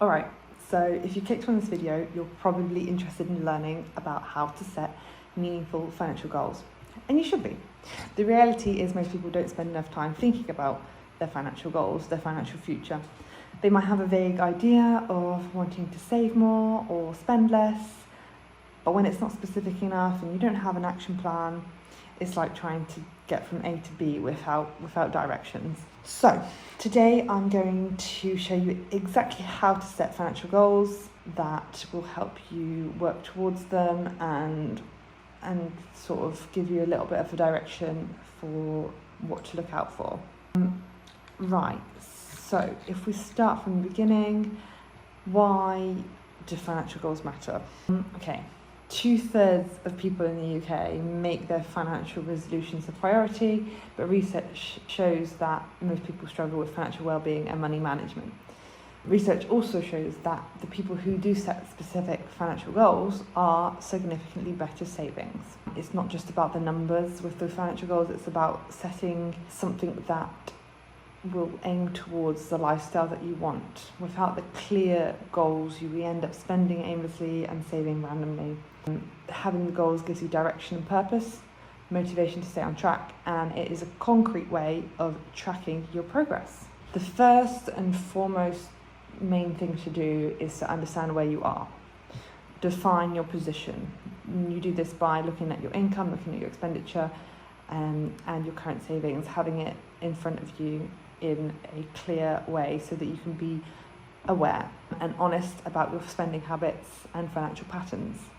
Alright, so if you clicked on this video, you're probably interested in learning about how to set meaningful financial goals. And you should be. The reality is most people don't spend enough time thinking about their financial goals, their financial future. They might have a vague idea of wanting to save more or spend less, but when it's not specific enough and you don't have an action plan, it's like trying to get from A to B without directions. So today I'm going to show you exactly how to set financial goals that will help you work towards them and sort of give you a little bit of a direction for what to look out for. Right, so if we start from the beginning, why do financial goals matter? Okay. 2/3 of people in the UK make their financial resolutions a priority, but research shows that most people struggle with financial well-being and money management. Research also shows that the people who do set specific financial goals are significantly better savings. It's not just about the numbers with the financial goals, it's about setting something that will aim towards the lifestyle that you want. Without the clear goals, you end up spending aimlessly and saving randomly. Having the goals gives you direction and purpose, motivation to stay on track, and it is a concrete way of tracking your progress. The first and foremost main thing to do is to understand where you are. Define your position. You do this by looking at your income, looking at your expenditure, and your current savings, having it in front of you in a clear way so that you can be aware and honest about your spending habits and financial patterns.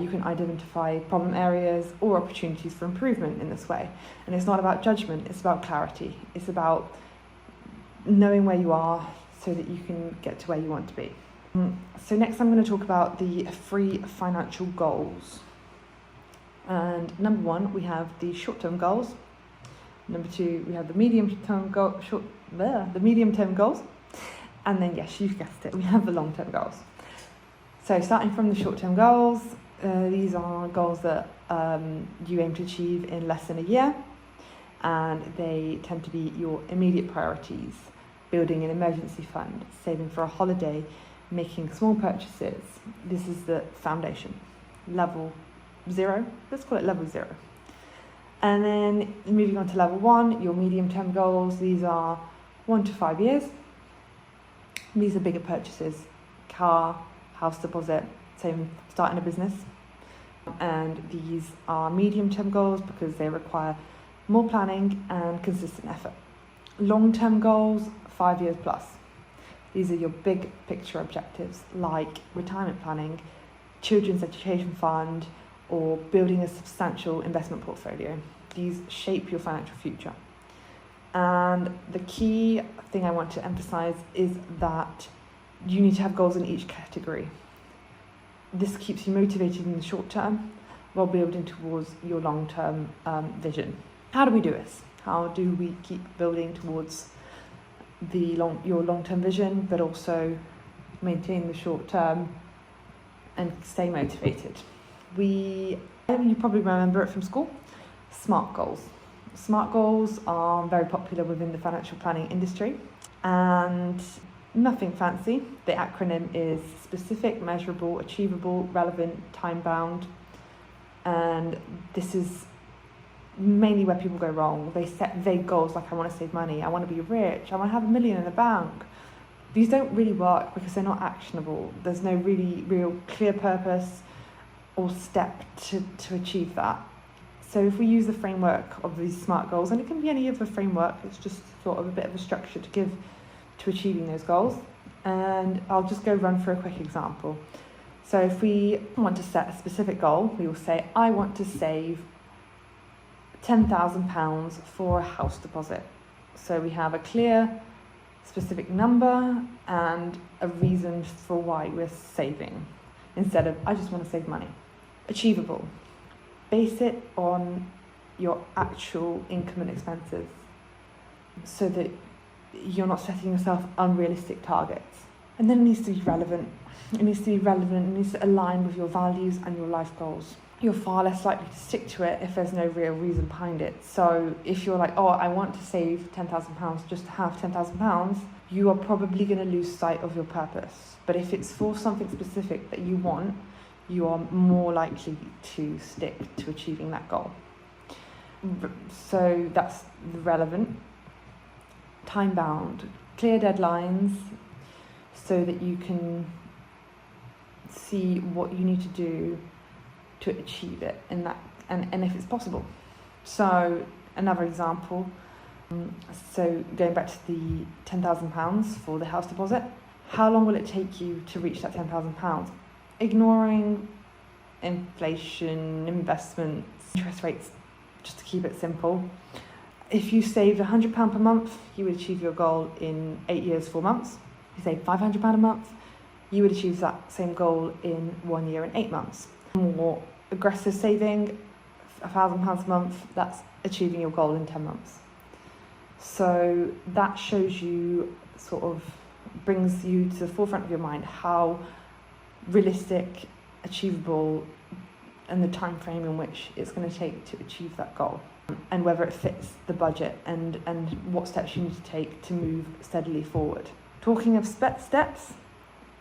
You can identify problem areas or opportunities for improvement in this way. And it's not about judgment, it's about clarity. It's about knowing where you are so that you can get to where you want to be. So next I'm going to talk about the 3 financial goals. And number 1, we have the short-term goals. Number 2, we have the medium-term goals. And then, yes, you've guessed it, we have the long-term goals. So starting from the short-term goals, these are goals that you aim to achieve in less than a year, and they tend to be your immediate priorities: building an emergency fund, saving for a holiday, making small purchases. This is the foundation. Level 0, let's call it level 0. And then moving on to level 1, your medium-term goals. These are 1 to 5 years. These are bigger purchases: car, house deposit, same starting a business. And these are medium-term goals because they require more planning and consistent effort. Long-term goals, 5 years plus. These are your big picture objectives like retirement planning, children's education fund, or building a substantial investment portfolio. These shape your financial future. And the key thing I want to emphasize is that you need to have goals in each category. This keeps you motivated in the short term while building towards your long-term vision. How do we do this? How do we keep building towards your long-term vision, but also maintain the short term and stay motivated? You probably remember it from school, SMART goals. SMART goals are very popular within the financial planning industry, and nothing fancy. The acronym is specific, measurable, achievable, relevant, time-bound, and this is mainly where people go wrong. They set vague goals like, I want to save money, I want to be rich, I want to have $1 million in the bank. These don't really work because they're not actionable. There's no real clear purpose or step to achieve that. So if we use the framework of these SMART goals, and it can be any other framework, it's just sort of a bit of a structure to give to achieving those goals. And I'll just go run through a quick example. So if we want to set a specific goal, we will say, I want to save £10,000 for a house deposit. So we have a clear, specific number and a reason for why we're saving, instead of, I just want to save money. Achievable. Base it on your actual income and expenses so that you're not setting yourself unrealistic targets. And then it needs to be relevant. It needs to align with your values and your life goals. You're far less likely to stick to it if there's no real reason behind it. So if you're like, oh, I want to save £10,000 just to have £10,000, you are probably going to lose sight of your purpose. But if it's for something specific that you want, you are more likely to stick to achieving that goal. So that's relevant. Time bound, clear deadlines so that you can see what you need to do to achieve it and if it's possible. So another example, so going back to the £10,000 for the house deposit, how long will it take you to reach that £10,000? Ignoring inflation, investments, interest rates, just to keep it simple. If you saved £100 per month, you would achieve your goal in 8 years, 4 months. If you save £500 a month, you would achieve that same goal in 1 year and 8 months. More aggressive saving, £1,000 a month, that's achieving your goal in 10 months. So that shows you, sort of brings you to the forefront of your mind how realistic, achievable, and the time frame in which it's going to take to achieve that goal, and whether it fits the budget and what steps you need to take to move steadily forward. Talking of steps,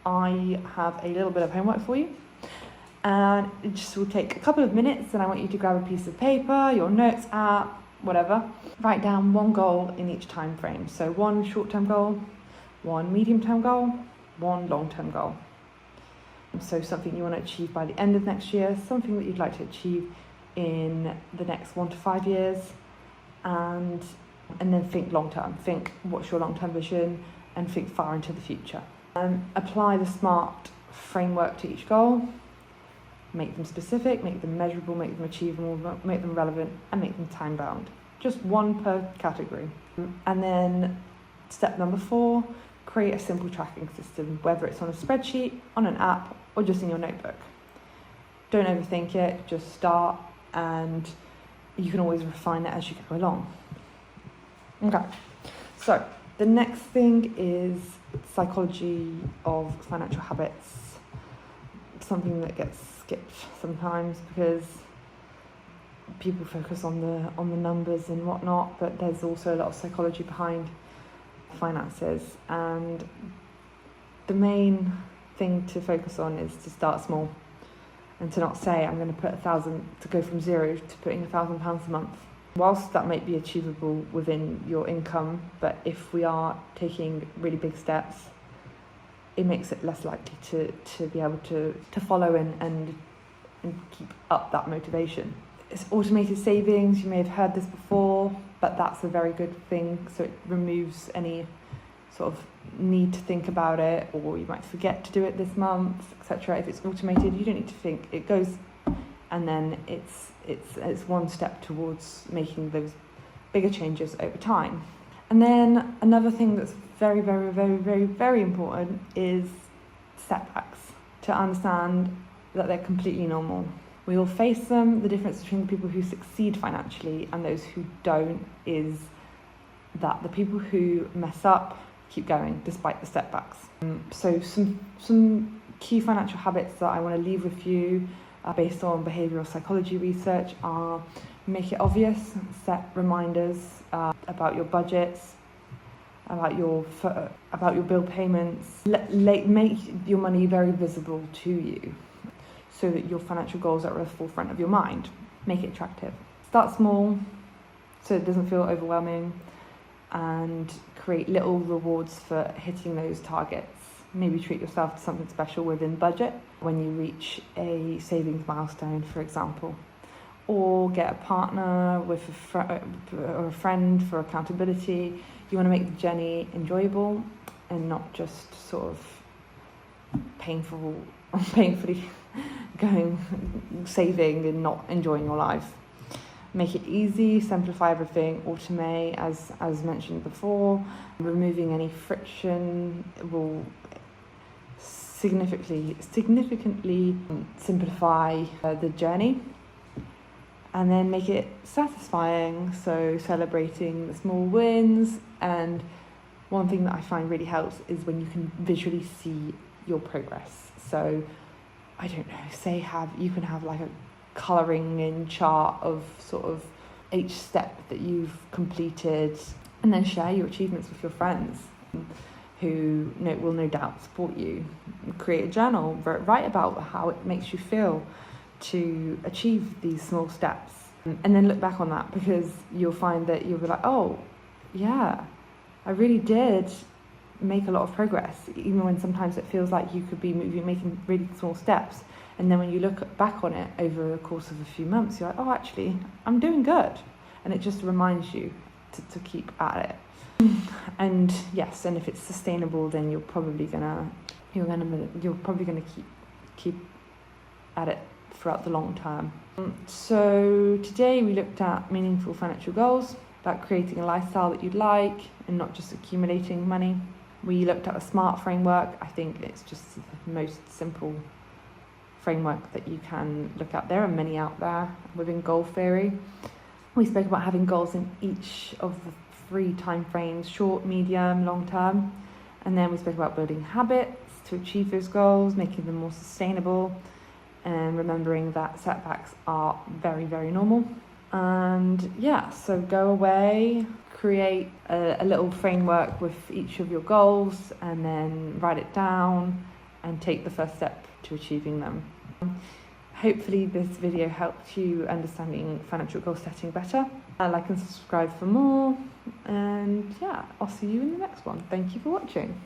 I have a little bit of homework for you, and it just will take a couple of minutes, and I want you to grab a piece of paper, your notes app, whatever. Write down one goal in each time frame. So one short-term goal, one medium-term goal, one long-term goal. So something you want to achieve by the end of next year, something that you'd like to achieve in the next 1 to 5 years, and then think long-term. Think what's your long-term vision, and think far into the future. Apply the SMART framework to each goal. Make them specific, make them measurable, make them achievable, make them relevant, and make them time-bound. Just one per category. And then step number 4, create a simple tracking system, whether it's on a spreadsheet, on an app, or just in your notebook. Don't overthink it, just start, and you can always refine it as you go along. Okay, so the next thing is psychology of financial habits, something that gets skipped sometimes because people focus on the numbers and whatnot, but there's also a lot of psychology behind finances, and the main thing to focus on is to start small and to not say I'm going to put 1,000 to go from 0 to putting £1,000 a month. Whilst that might be achievable within your income, but if we are taking really big steps, it makes it less likely to be able to follow and keep up that motivation. It's automated savings. You may have heard this before, but that's a very good thing. So it removes any sort of need to think about it, or you might forget to do it this month, etc. If it's automated, you don't need to think. It goes, and then it's one step towards making those bigger changes over time. And then another thing that's very, very, very, very, very important is setbacks. To understand that they're completely normal. We all face them. The difference between the people who succeed financially and those who don't is that the people who mess up keep going despite the setbacks. So some key financial habits that I want to leave with you based on behavioural psychology research are: make it obvious, set reminders about your budgets, about your bill payments. Make your money very visible to you, so that your financial goals are at the forefront of your mind. Make it attractive. Start small, so it doesn't feel overwhelming, and create little rewards for hitting those targets. Maybe treat yourself to something special within budget when you reach a savings milestone, for example. Or get a partner with or a friend for accountability. You want to make the journey enjoyable and not just sort of painfully saving and not enjoying your life. Make it easy, simplify everything, automate, as mentioned before. Removing any friction will significantly simplify the journey. And then make it satisfying, so celebrating the small wins. And one thing that I find really helps is when you can visually see your progress. So I don't know, you can have like a colouring in chart of sort of each step that you've completed, and then share your achievements with your friends. who will no doubt support you. Create a journal, write about how it makes you feel to achieve these small steps, and then look back on that, because you'll find that you'll be like, oh yeah, I really did make a lot of progress, even when sometimes it feels like you could be making really small steps. And then when you look back on it over the course of a few months, you're like, oh, actually, I'm doing good. And it just reminds you to keep at it. And yes, and if it's sustainable, then you're probably gonna keep at it throughout the long term. So today we looked at meaningful financial goals, about creating a lifestyle that you'd like and not just accumulating money. We looked at the SMART framework. I think it's just the most simple framework that you can look at. There are many out there within goal theory. We spoke about having goals in each of the 3 time frames: short, medium, long term. And then we spoke about building habits to achieve those goals, making them more sustainable, and remembering that setbacks are very, very normal. And yeah, so go away, create a little framework with each of your goals, and then write it down and take the first step to achieving them. Hopefully this video helped you understanding financial goal setting better. Like and subscribe for more, and yeah, I'll see you in the next one. Thank you for watching.